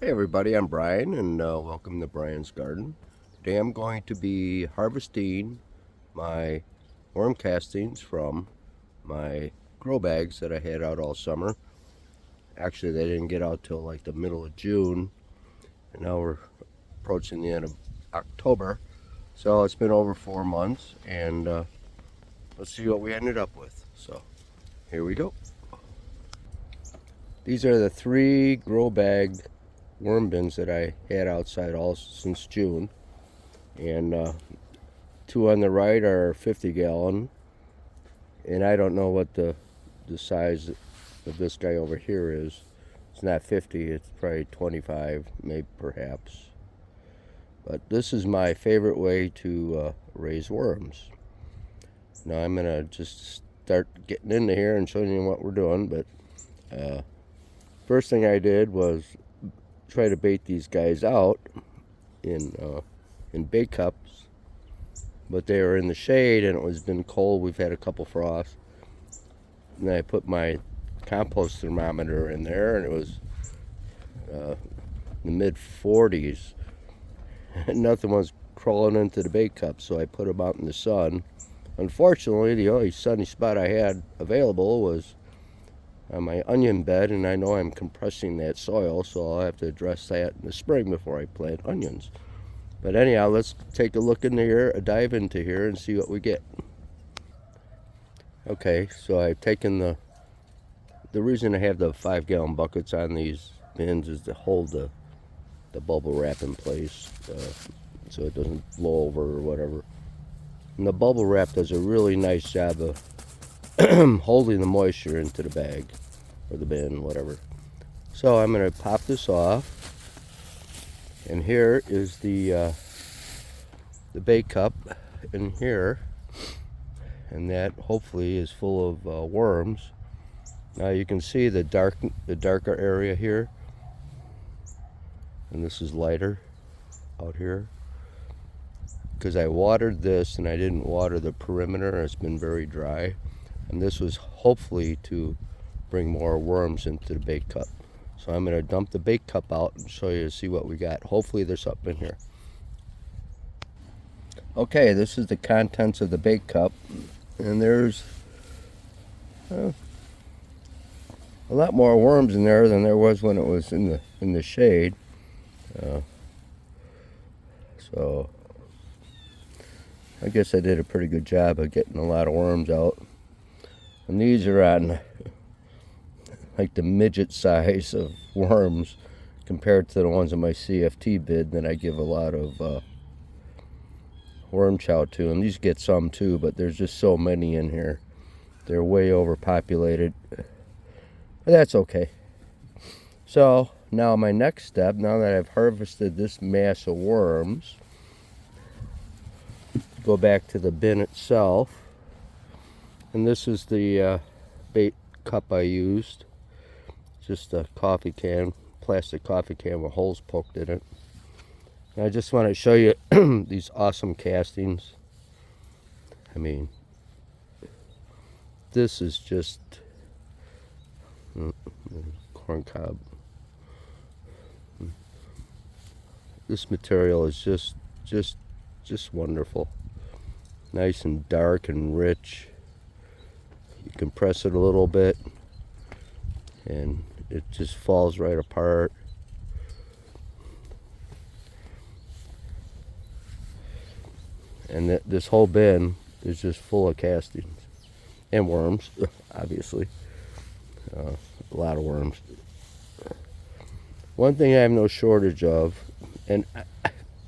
Hey everybody, I'm Brian and welcome to Brian's Garden. Today I'm going to be harvesting my worm castings from my grow bags that I had out all summer. Actually, they didn't get out till like the middle of June, and now we're approaching the end of October. So it's been over 4 months, and let's see what we ended up with. So here we go. These are the 3 grow bag worm bins that I had outside all since June. And 2 on the right are 50-gallon, and I don't know what the size of this guy over here is. It's not 50, it's probably 25, maybe, perhaps. But this is my favorite way to raise worms. Now I'm gonna just start getting into here and showing you what we're doing. But first thing I did was try to bait these guys out in bait cups, but they were in the shade and it was been cold. We've had a couple frosts, and I put my compost thermometer in there, and it was the mid 40s, and nothing was crawling into the bait cup. So I put them out in the sun. Unfortunately, the only sunny spot I had available was on my onion bed, and I know I'm compressing that soil, so I'll have to address that in the spring before I plant onions. But anyhow, let's take a look into here, a dive into here, and see what we get. Okay, so I've taken the reason I have the 5-gallon buckets on these bins is to hold the bubble wrap in place, so it doesn't blow over or whatever. And the bubble wrap does a really nice job of holding the moisture into the bag or the bin, whatever. So I'm going to pop this off, and here is the bait cup in here, and that hopefully is full of worms. Now you can see the darker area here, and this is lighter out here because I watered this and I didn't water the perimeter. It's been very dry, and this was hopefully to bring more worms into the bait cup. So I'm going to dump the bait cup out and show you to see what we got. Hopefully there's something in here. Okay, this is the contents of the bait cup, and there's a lot more worms in there than there was when it was in the shade. So I guess I did a pretty good job of getting a lot of worms out. And these are on like the midget size of worms compared to the ones in my CFT bid that I give a lot of worm chow to. And these get some too, but there's just so many in here. They're way overpopulated. But that's okay. So now my next step, now that I've harvested this mass of worms, go back to the bin itself. And this is the bait cup I used. Just a coffee can, plastic coffee can with holes poked in it. And I just want to show you these awesome castings. I mean, this is just corn cob. This material is just wonderful. Nice and dark and rich. You compress it a little bit, and it just falls right apart. And this whole bin is just full of castings and worms, obviously. A lot of worms. One thing I have no shortage of, and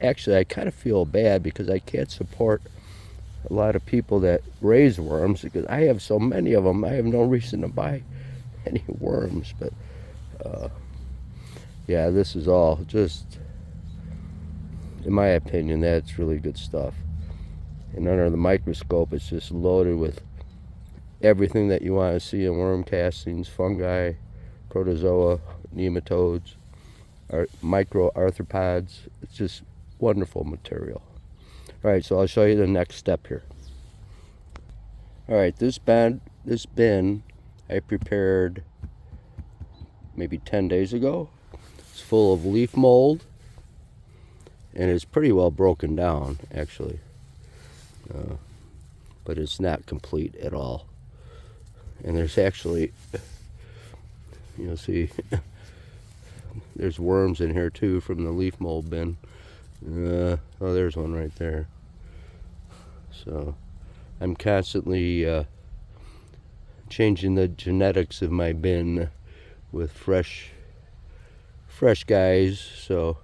actually I kind of feel bad because I can't support a lot of people that raise worms because I have so many of them. I have no reason to buy any worms. But yeah, this is all just, in my opinion, that's really good stuff. And under the microscope, it's just loaded with everything that you want to see in worm castings: fungi, protozoa, nematodes, microarthropods. It's just wonderful material. All right, so I'll show you the next step here. All right, this bin I prepared maybe 10 days ago. It's full of leaf mold, and it's pretty well broken down actually, but it's not complete at all. And there's actually, you'll see, there's worms in here too from the leaf mold bin. Oh, there's one right there. So I'm constantly changing the genetics of my bin with fresh guys. So,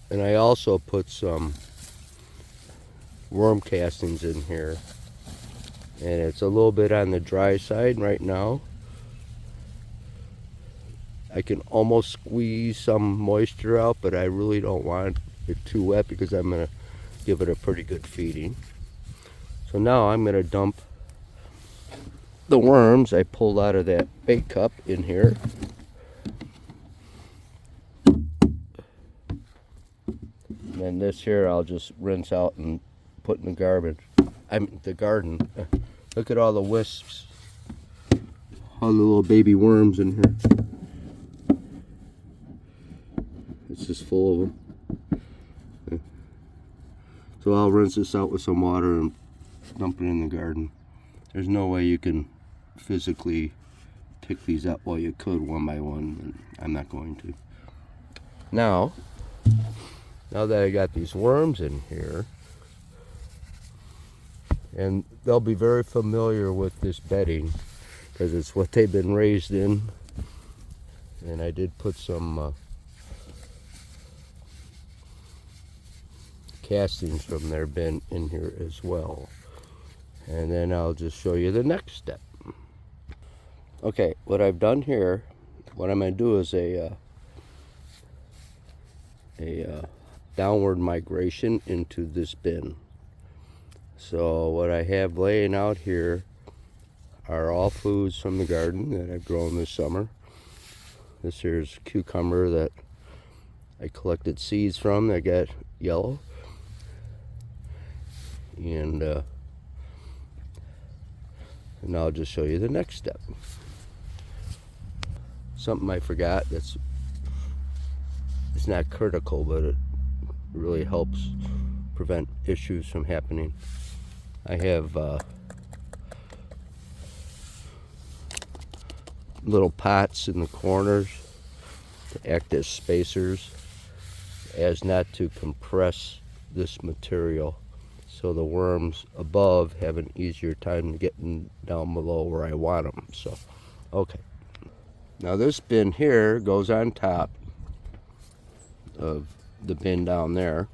and I also put some worm castings in here, and it's a little bit on the dry side right now. I can almost squeeze some moisture out, but I really don't want it too wet because I'm going to give it a pretty good feeding. So now I'm going to dump the worms I pulled out of that bait cup in here. And then this here I'll just rinse out and put in the garbage. The garden. Look at all the wisps. All the little baby worms in here. It's just full of them. So I'll rinse this out with some water and dump it in the garden. There's no way you can physically pick these up. Well, you could one by one, but I'm not going to. Now that I got these worms in here, and they'll be very familiar with this bedding because it's what they've been raised in. And I did put some castings from their bin in here as well. And then I'll just show you the next step. Okay, what I've done here, what I'm going to do is a downward migration into this bin. So what I have laying out here are all foods from the garden that I've grown this summer. This here's cucumber that I collected seeds from that got yellow. And I'll just show you the next step. Something I forgot it's not critical, but it really helps prevent issues from happening. I have little pots in the corners to act as spacers, as not to compress this material, so the worms above have an easier time getting down below where I want them. So, okay. Now this bin here goes on top of the bin down there,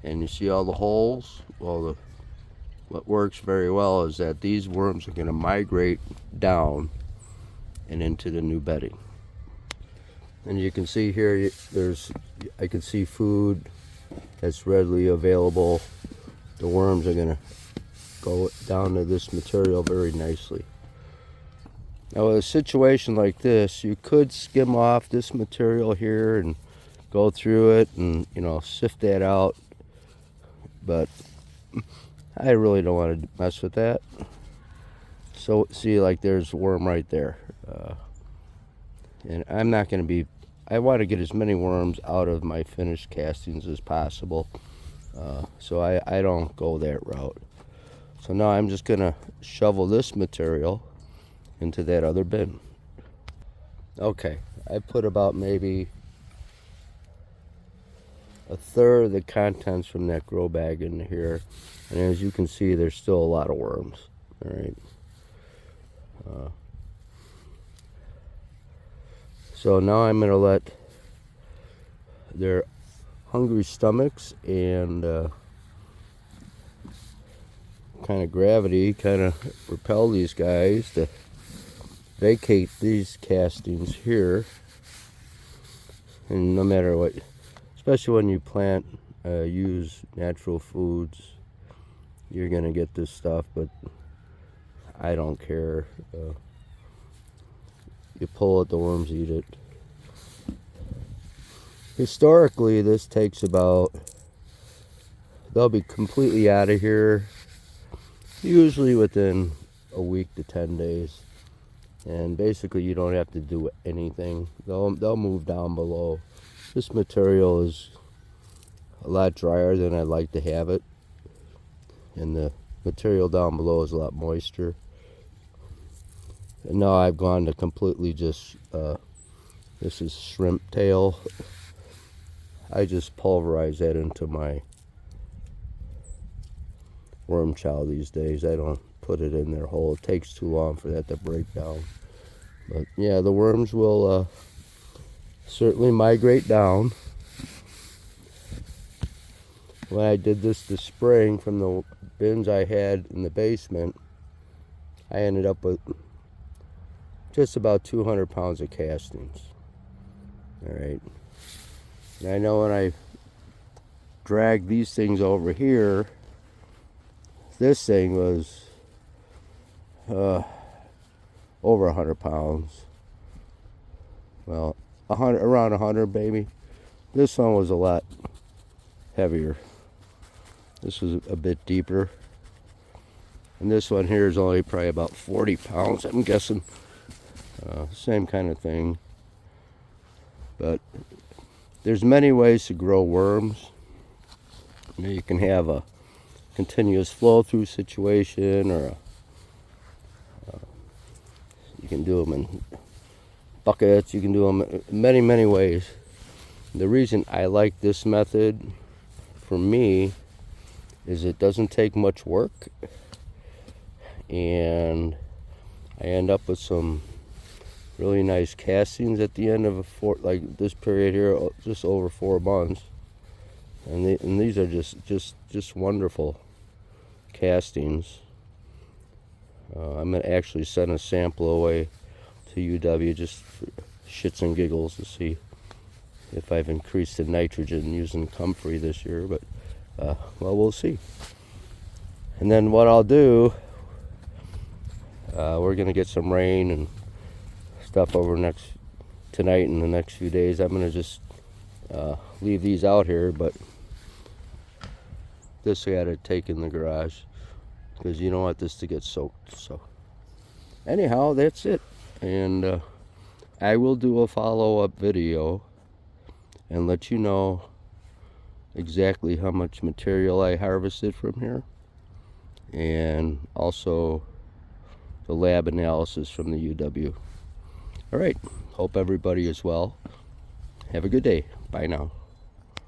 and you see all the holes? Well, what works very well is that these worms are going to migrate down and into the new bedding. And you can see here, I can see food that's readily available. The worms are going to go down to this material very nicely. Now, in a situation like this, you could skim off this material here and go through it and, sift that out. But I really don't want to mess with that. So, see, like there's a worm right there. And I'm not going to be, I want to get as many worms out of my finished castings as possible. So I don't go that route. So now I'm just going to shovel this material into that other bin. Okay, I put about maybe a third of the contents from that grow bag in here. And as you can see, there's still a lot of worms. All right. So now I'm going to let their hungry stomachs and kind of gravity kind of repel these guys to vacate these castings here. And no matter what, especially when you plant, use natural foods, you're going to get this stuff, but I don't care. You pull it, the worms eat it. Historically, this takes about, they'll be completely out of here usually within a week to 10 days. And basically you don't have to do anything. They'll move down below. This material is a lot drier than I'd like to have it, and the material down below is a lot moister. And now I've gone to completely just this is shrimp tail. I just pulverize that into my worm chow these days. I don't put it in there whole. It takes too long for that to break down. But yeah, the worms will certainly migrate down. When I did this spring from the bins I had in the basement, I ended up with just about 200 pounds of castings. All right. And I know when I dragged these things over here, this thing was over 100 pounds. Well, around 100 maybe. This one was a lot heavier. This was a bit deeper. And this one here is only probably about 40 pounds, I'm guessing. Same kind of thing. But there's many ways to grow worms. You can have a continuous flow through situation, or you can do them in buckets. You can do them in many ways. The reason I like this method for me is it doesn't take much work, and I end up with some really nice castings at the end of like this period here, just over 4 months. And these are just wonderful castings. I'm gonna actually send a sample away to UW just for shits and giggles to see if I've increased the nitrogen using comfrey this year. But well, we'll see. And then what I'll do, we're gonna get some rain and stuff over tonight and the next few days. I'm gonna just leave these out here, but this I gotta take in the garage because you don't want this to get soaked. So anyhow, that's it, and I will do a follow-up video and let you know exactly how much material I harvested from here, and also the lab analysis from the UW. All right, hope everybody is well. Have a good day. Bye now.